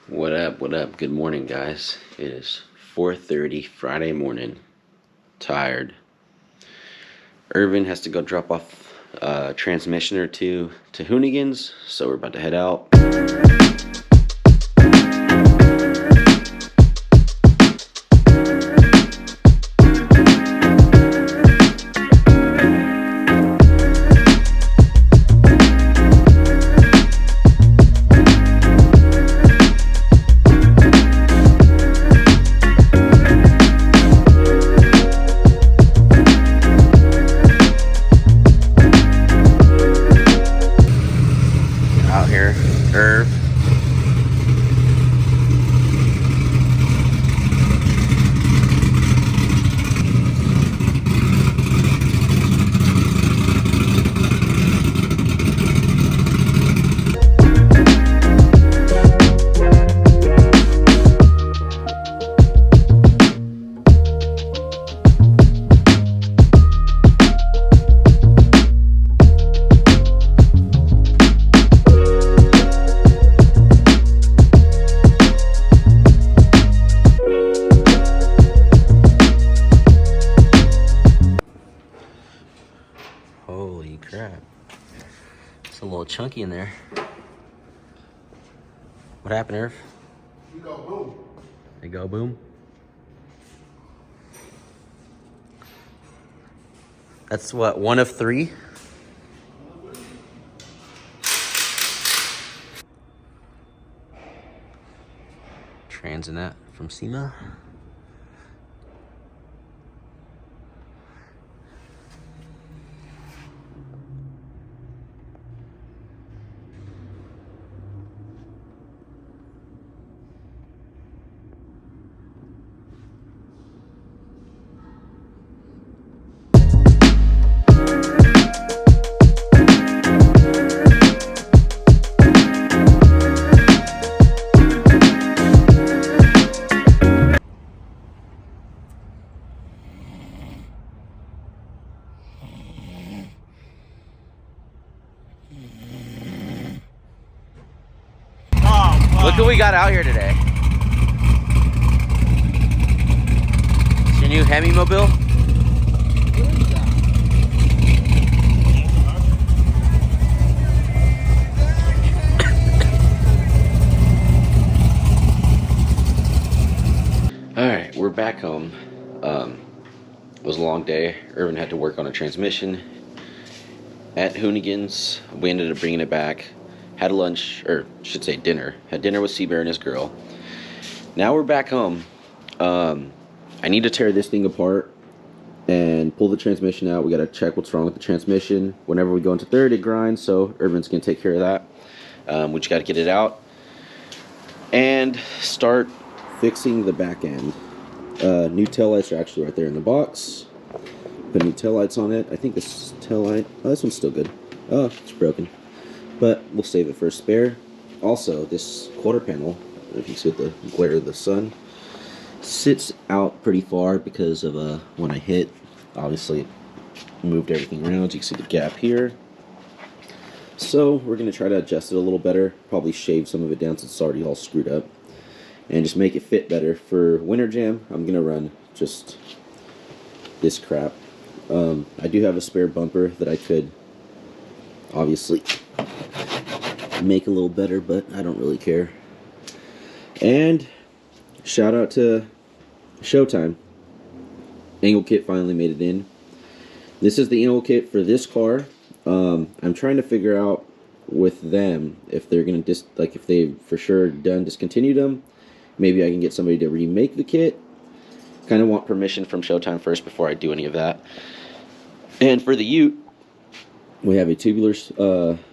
What up? What up? Good morning, guys. It is 4:30 Friday morning. Tired. Irvin has to go drop off a transmission or two to Hoonigans, so we're about to head out. Out here, Irv. Holy crap. It's a little chunky in there. What happened, Irv? You go boom. They go boom? That's what, one of three? Transinet from Sema. Look what we got out here today. It's your new Hemi mobile. Alright, we're back home. It was a long day. Irvin had to work on a transmission at Hoonigans. We ended up bringing it back. Had lunch, or I should say dinner. Had dinner with Seabear and his girl. Now we're back home. I need to tear this thing apart and pull the transmission out. We gotta check what's wrong with the transmission. Whenever we go into third, it grinds, so Irvin's gonna take care of that. We just gotta get it out and start fixing the back end. New taillights are actually right there in the box. Put new taillights on it. I think this taillight, oh, this one's still good. Oh, it's broken. But we'll save it for a spare. Also, this quarter panel, if you see the glare of the sun, sits out pretty far because of when I hit. Obviously, moved everything around. You can see the gap here. So we're going to try to adjust it a little better. Probably shave some of it down since it's already all screwed up. And just make it fit better. For Winter Jam, I'm going to run just this crap. I do have a spare bumper that I could obviously make a little better, but I don't really care. And shout out to Showtime. Angle kit finally made it in. This is the angle kit for this car. I'm trying to figure out with them if they're gonna if they've for sure discontinued them. Maybe I can get somebody to remake the kit. Kind of want permission from Showtime first before I do any of that. And for the Ute, we have a tubular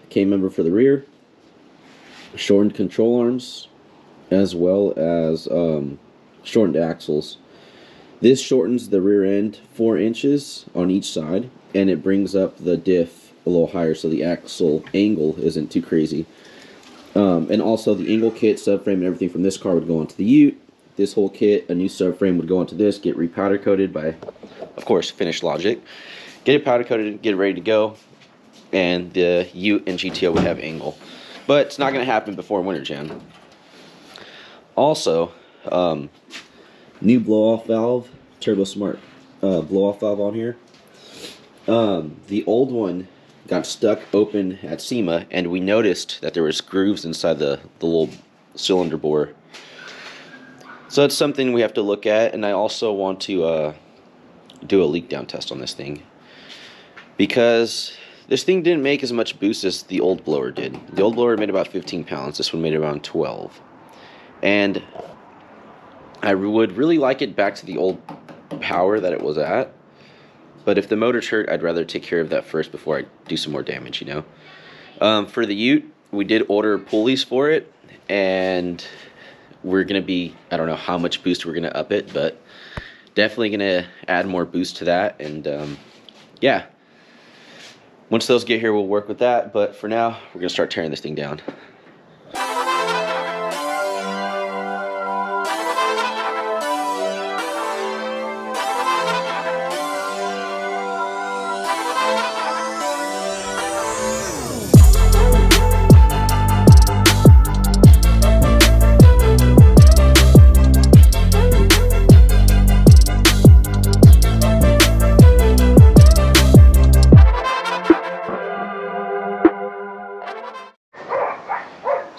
K member for the rear, shortened control arms, as well as shortened axles. This shortens the rear end 4 inches on each side, and it brings up the diff a little higher so the axle angle isn't too crazy. And also the angle kit, subframe, and everything from this car would go onto the Ute. This whole kit, a new subframe would go onto this, get repowder coated by, of course, Finish Logic. Get it powder coated, get it ready to go, and the Ute and GTO would have angle. But it's not going to happen before Winter Jam. Also, new blow-off valve, Turbo Smart blow-off valve on here. The old one got stuck open at Sema, and we noticed that there was grooves inside the little cylinder bore. So that's something we have to look at, and I also want to do a leak down test on this thing, because this thing didn't make as much boost as the old blower did. The old blower made about 15 pounds. This one made around 12. And I would really like it back to the old power that it was at. But if the motor's hurt, I'd rather take care of that first before I do some more damage, you know. For the Ute, we did order pulleys for it. And we're going to be, I don't know how much boost we're going to up it, but definitely going to add more boost to that. And yeah. Once those get here, we'll work with that, but for now, we're going to start tearing this thing down.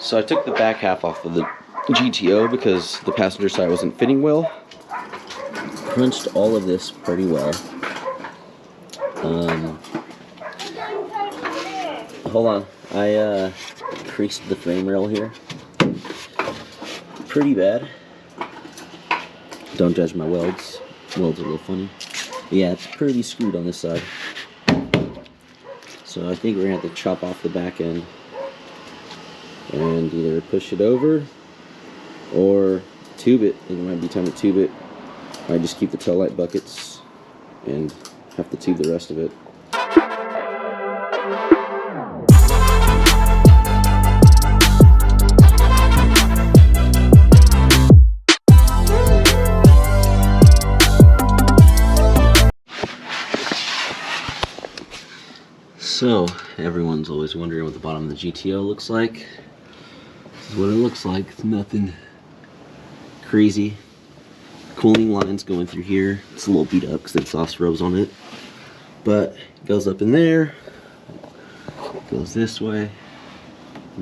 So I took the back half off of the GTO because the passenger side wasn't fitting well. Crunched all of this pretty well. Hold on, I creased the frame rail here. Pretty bad. Don't judge my welds. Welds are a little funny. But yeah, it's pretty screwed on this side. So I think we're gonna have to chop off the back end and either push it over or tube it. I think it might be time to tube it. I just keep the tail light buckets and have to tube the rest of it. So, everyone's always wondering what the bottom of the GTO looks like. This is what it looks like. It's nothing crazy. Cooling lines going through here. It's a little beat up because the exhaust rubs on it. But it goes up in there. It goes this way.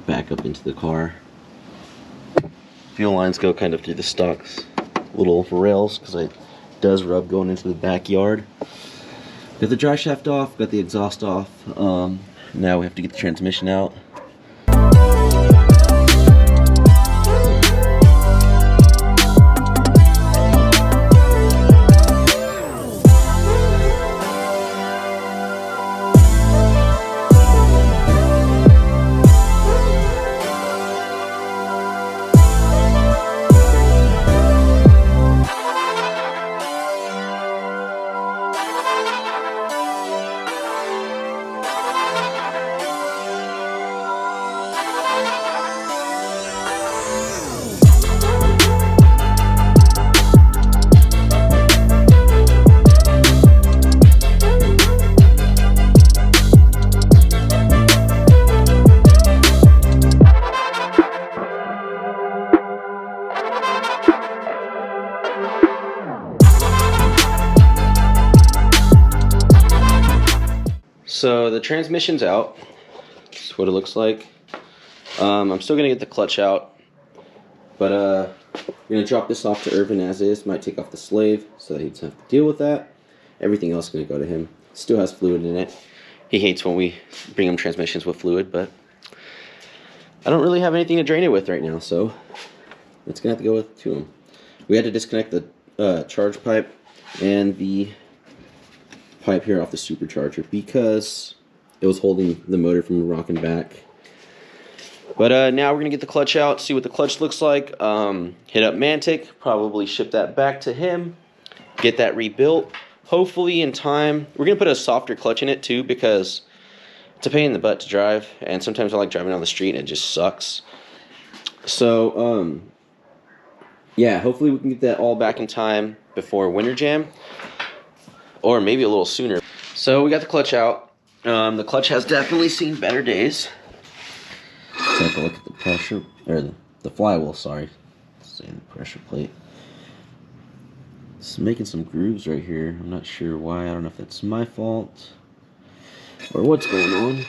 Back up into the car. Fuel lines go kind of through the stocks. Little rails because it does rub going into the backyard. Got the dry shaft off, got the exhaust off. Now we have to get the transmission out. So the transmission's out. That's what it looks like. I'm still gonna get the clutch out, but we're gonna drop this off to Irvin as is. Might take off the slave so that he doesn't have to deal with that. Everything else is gonna go to him. Still has fluid in it. He hates when we bring him transmissions with fluid, but I don't really have anything to drain it with right now, so it's gonna have to go to him. We had to disconnect the charge pipe and the pipe here off the supercharger because it was holding the motor from rocking back. But now we're gonna get the clutch out, see what the clutch looks like. Hit up Mantic, probably ship that back to him, get that rebuilt. Hopefully in time. We're gonna put a softer clutch in it too because it's a pain in the butt to drive, and sometimes I like driving down the street and it just sucks. So yeah, hopefully we can get that all back in time before Winter Jam. Or maybe a little sooner. So we got the clutch out. The clutch has definitely seen better days. Take a look at the pressure, or the flywheel, sorry. Same pressure plate. It's making some grooves right here. I'm not sure why. I don't know if that's my fault or what's going on.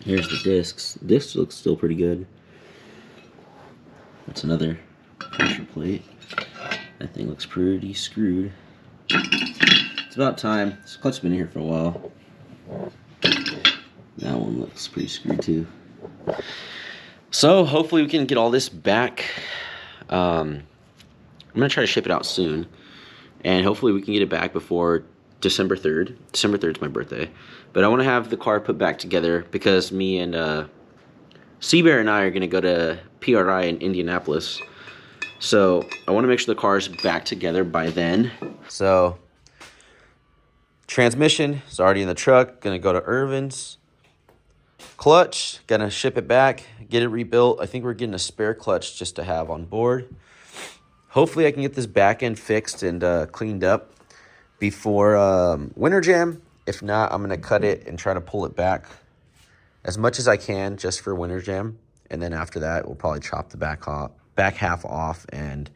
Here's the discs. The discs look still pretty good. That's another pressure plate. That thing looks pretty screwed. It's about time. This clutch's been here for a while. That one looks pretty screwed too. So hopefully we can get all this back. I'm gonna try to ship it out soon, and hopefully we can get it back before December 3rd. December 3rd is my birthday, but I want to have the car put back together because me and Seabear and I are gonna go to PRI in Indianapolis. So I want to make sure the car is back together by then. So transmission is already in the truck. Gonna go to Irvin's. Clutch, gonna ship it back, get it rebuilt. I think we're getting a spare clutch just to have on board. Hopefully I can get this back end fixed and cleaned up before Winter Jam. If not, I'm gonna cut it and try to pull it back as much as I can just for Winter Jam. And then after that, we'll probably chop the back half off and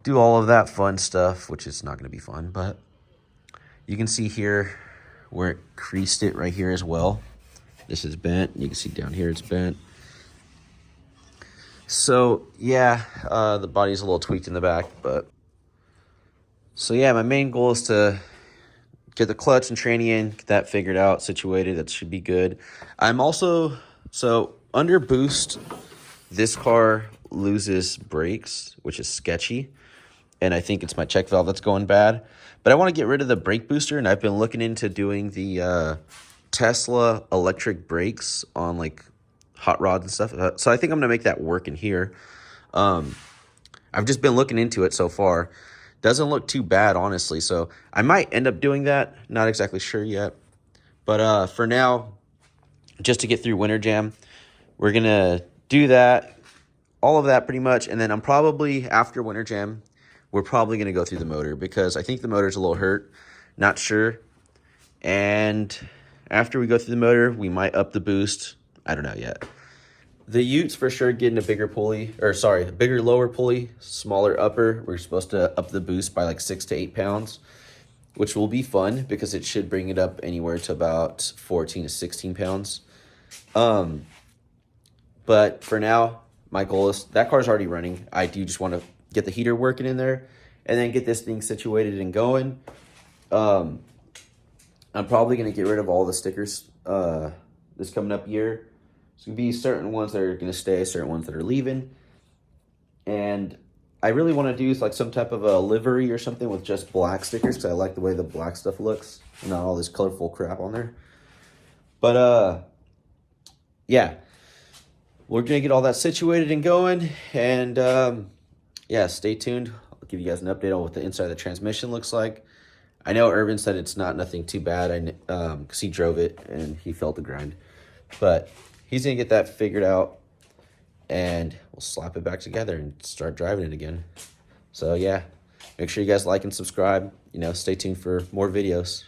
do all of that fun stuff, which is not gonna be fun, but you can see here where it creased it right here as well. This is bent. You can see down here it's bent. So yeah, the body's a little tweaked in the back, but so yeah, my main goal is to get the clutch and tranny in, get that figured out, situated. That should be good. I'm also, so under boost, this car loses brakes, which is sketchy, and I think it's my check valve that's going bad. But I want to get rid of the brake booster, and I've been looking into doing the Tesla electric brakes on like hot rods and stuff. So I think I'm gonna make that work in here. I've just been looking into it so far. Doesn't look too bad, honestly. So I might end up doing that. Not exactly sure yet. But for now, just to get through Winter Jam, we're gonna do that, all of that pretty much. And then I'm probably, after Winter Jam, we're probably gonna go through the motor because I think the motor's a little hurt. Not sure. And after we go through the motor, we might up the boost. I don't know yet. The Utes for sure getting a bigger pulley, or sorry, a bigger lower pulley, smaller upper. We're supposed to up the boost by like 6 to 8 pounds, which will be fun because it should bring it up anywhere to about 14 to 16 pounds. But for now, my goal is, that car's already running. I do just want to get the heater working in there and then get this thing situated and going. I'm probably going to get rid of all the stickers this coming up year. There's going to be certain ones that are going to stay, certain ones that are leaving. And I really want to do like some type of a livery or something with just black stickers because I like the way the black stuff looks. Not all this colorful crap on there. But, yeah. We're going to get all that situated and going. And, yeah, stay tuned. I'll give you guys an update on what the inside of the transmission looks like. I know Irvin said it's nothing too bad because he drove it and he felt the grind. But he's going to get that figured out and we'll slap it back together and start driving it again. So, yeah, make sure you guys like and subscribe. Stay tuned for more videos.